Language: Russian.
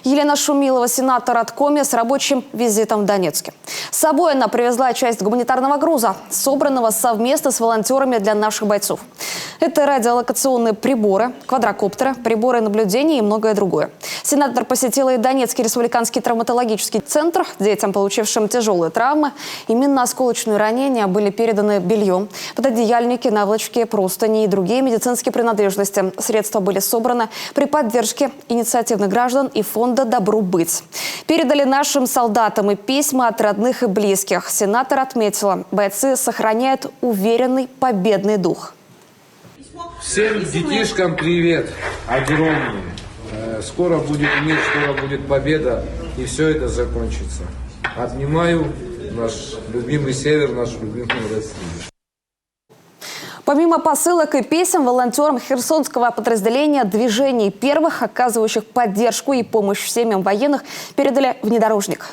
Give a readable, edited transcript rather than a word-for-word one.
Елена Шумилова, сенатор от Коми, с рабочим визитом в Донецке. С собой она привезла часть гуманитарного груза, собранного совместно с волонтерами для наших бойцов. Это радиолокационные приборы, квадрокоптеры, приборы наблюдения и многое другое. Сенатор посетила и Донецкий республиканский травматологический центр. Детям, получившим тяжелые травмы, именно осколочные ранения, были переданы белье, пододеяльники, наволочки, простыни и другие медицинские принадлежности. Средства были собраны при поддержке инициативных граждан и фонда «Добру быть». Передали нашим солдатам и письма от родных и близких. Сенатор отметила, бойцы сохраняют уверенный победный дух. Всем детишкам привет, огромный. Скоро будет мир, скоро будет победа, и все это закончится. Обнимаю наш любимый север, нашу любимую Россию. Помимо посылок и писем, волонтерам херсонского подразделения «Движений первых», оказывающих поддержку и помощь семьям военных, передали внедорожник.